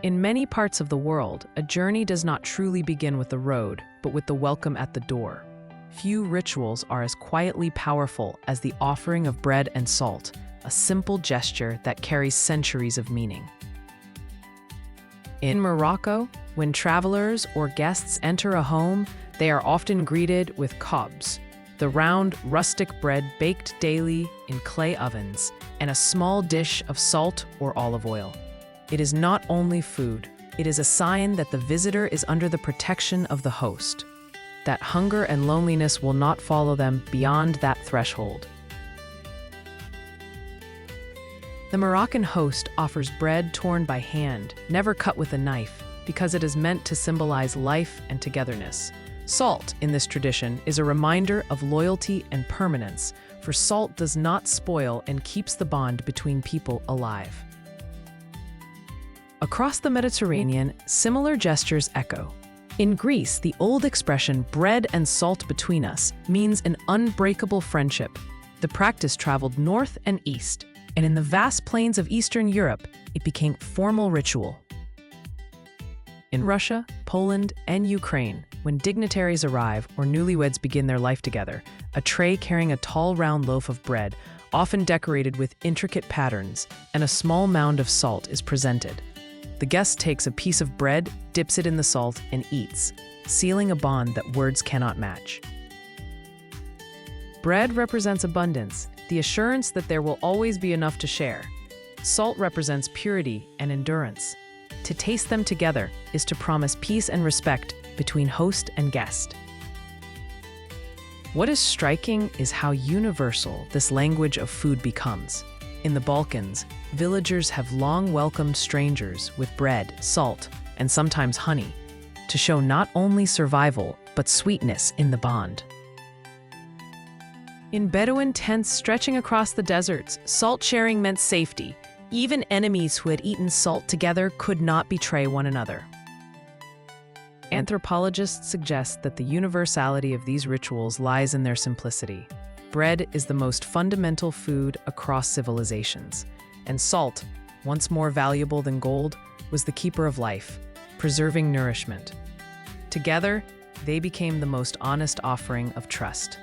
In many parts of the world, a journey does not truly begin with the road, but with the welcome at the door. Few rituals are as quietly powerful as the offering of bread and salt, a simple gesture that carries centuries of meaning. In Morocco, when travelers or guests enter a home, they are often greeted with khobz, the round, rustic bread baked daily in clay ovens, and a small dish of salt or olive oil. It is not only food, it is a sign that the visitor is under the protection of the host, that hunger and loneliness will not follow them beyond that threshold. The Moroccan host offers bread torn by hand, never cut with a knife, because it is meant to symbolize life and togetherness. Salt, in this tradition, is a reminder of loyalty and permanence, for salt does not spoil and keeps the bond between people alive. Across the Mediterranean, similar gestures echo. In Greece, the old expression "bread and salt between us" means an unbreakable friendship. The practice traveled north and east, and in the vast plains of Eastern Europe, it became formal ritual. In Russia, Poland, and Ukraine, when dignitaries arrive or newlyweds begin their life together, a tray carrying a tall round loaf of bread, often decorated with intricate patterns, and a small mound of salt is presented. The guest takes a piece of bread, dips it in the salt, and eats, sealing a bond that words cannot match. Bread represents abundance, the assurance that there will always be enough to share. Salt represents purity and endurance. To taste them together is to promise peace and respect between host and guest. What is striking is how universal this language of food becomes. In the Balkans, villagers have long welcomed strangers with bread, salt, and sometimes honey, to show not only survival, but sweetness in the bond. In Bedouin tents stretching across the deserts, salt sharing meant safety. Even enemies who had eaten salt together could not betray one another. Anthropologists suggest that the universality of these rituals lies in their simplicity. Bread is the most fundamental food across civilizations, and salt, once more valuable than gold, was the keeper of life, preserving nourishment. Together, they became the most honest offering of trust.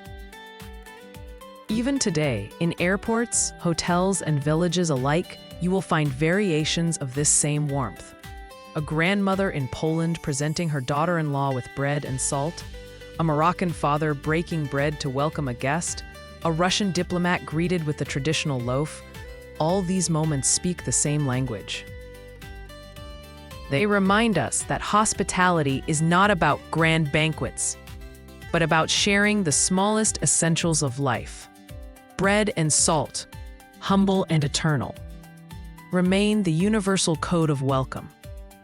Even today, in airports, hotels, and villages alike, you will find variations of this same warmth. A grandmother in Poland presenting her daughter-in-law with bread and salt, a Moroccan father breaking bread to welcome a guest, a Russian diplomat greeted with the traditional loaf. All these moments speak the same language. They remind us that hospitality is not about grand banquets, but about sharing the smallest essentials of life. Bread and salt, humble and eternal, remain the universal code of welcome,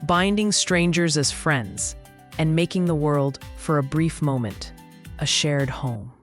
binding strangers as friends and making the world, for a brief moment, a shared home.